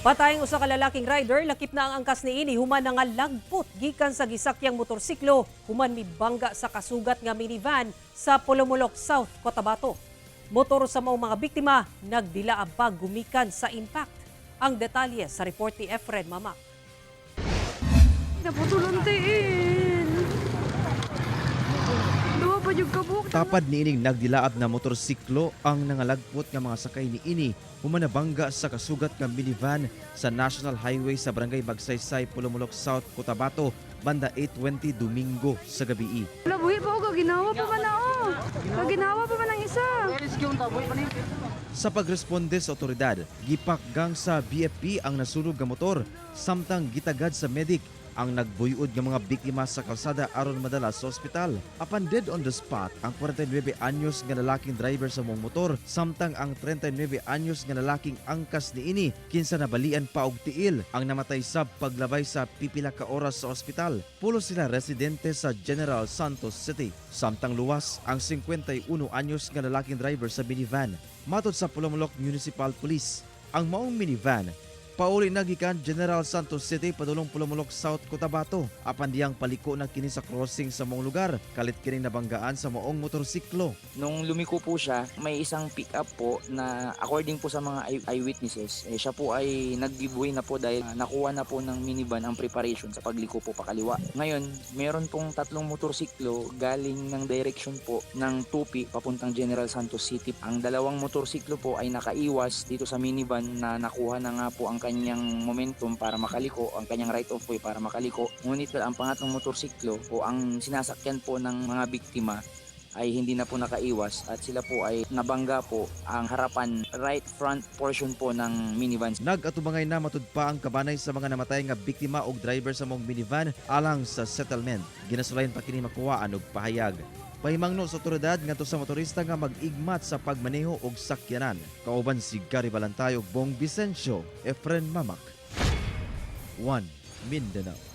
Patay ang usa ka lalaking rider, lakip na ang angkas niini human nga lagpot gikan sa gisakyang motorsiklo human mibangga sa kasugat nga minivan sa Polomolok, South Cotabato. Motor sa maong mga biktima nagdila ang gumikan sa impact. Ang detalye sa report ni Efren Mama. Naputuluntiin. Duwa pa yung kabuk. Tapad niining nagdilaab na motorsiklo ang nangalagpot nga mga sakay niini humanabangga sa kasugat nga minivan sa National Highway sa Barangay Magsaysay, Polomolok, South Cotabato, banda 8:20 Domingo sa gabi. Labuhi pa ako, ginawa pa man ako. Ginawa pa man ang isa. Sa pagresponde sa otoridad, gipakgang sa BFP ang nasunog nga motor, samtang gitagad sa medic ang nagbuyod ng mga biktima sa kalsada aron madala sa ospital. Apan dead on the spot ang 49 anyos nga lalaking driver sa mong motor, samtang ang 39 anyos nga lalaking angkas niini kinsa nabalian pa og tiil ang namatay sa paglabay sa pipila ka oras sa ospital. Pulo sila residente sa General Santos City, samtang luwas ang 51 anyos nga lalaking driver sa minivan. Matod sa Polomolok Municipal Police, ang maong minivan pauli nagikan General Santos City padulong Polomolok, South Cotabato. Apan diyang paliko na kini sa crossing sa mong lugar, kalit kining nabanggaan sa maong motorsiklo. Nung lumiko po siya, may isang pick-up po na according po sa mga eyewitnesses, siya po ay nag-giveaway na po dahil nakuha na po ng minivan ang preparation sa pagliko po pakaliwa. Ngayon, meron pong tatlong motorsiklo galing ng direction po ng Tupi papuntang General Santos City. Ang dalawang motorsiklo po ay nakaiwas dito sa minivan na nakuha na nga po ang kanyang momentum para makaliko, ang kanyang right of way para makaliko. Ngunit ang pangatlong motorsiklo o ang sinasakyan po ng mga biktima ay hindi na po nakaiwas at sila po ay nabangga po ang harapan right front portion po ng minivan. Nag-atubangay na matud pa ang kabanay sa mga namatay nga biktima og driver sa mong minivan alang sa settlement. Ginasulayan pa kini makuhaan og pahayag. Pahimangno sa otoridad ngadto sa motorista nga mag-igmat sa pagmaneho og sakyanan. Kauban si Gary Balantay ug Bong Vicencio, Efren Mamak. 1 Mindanao.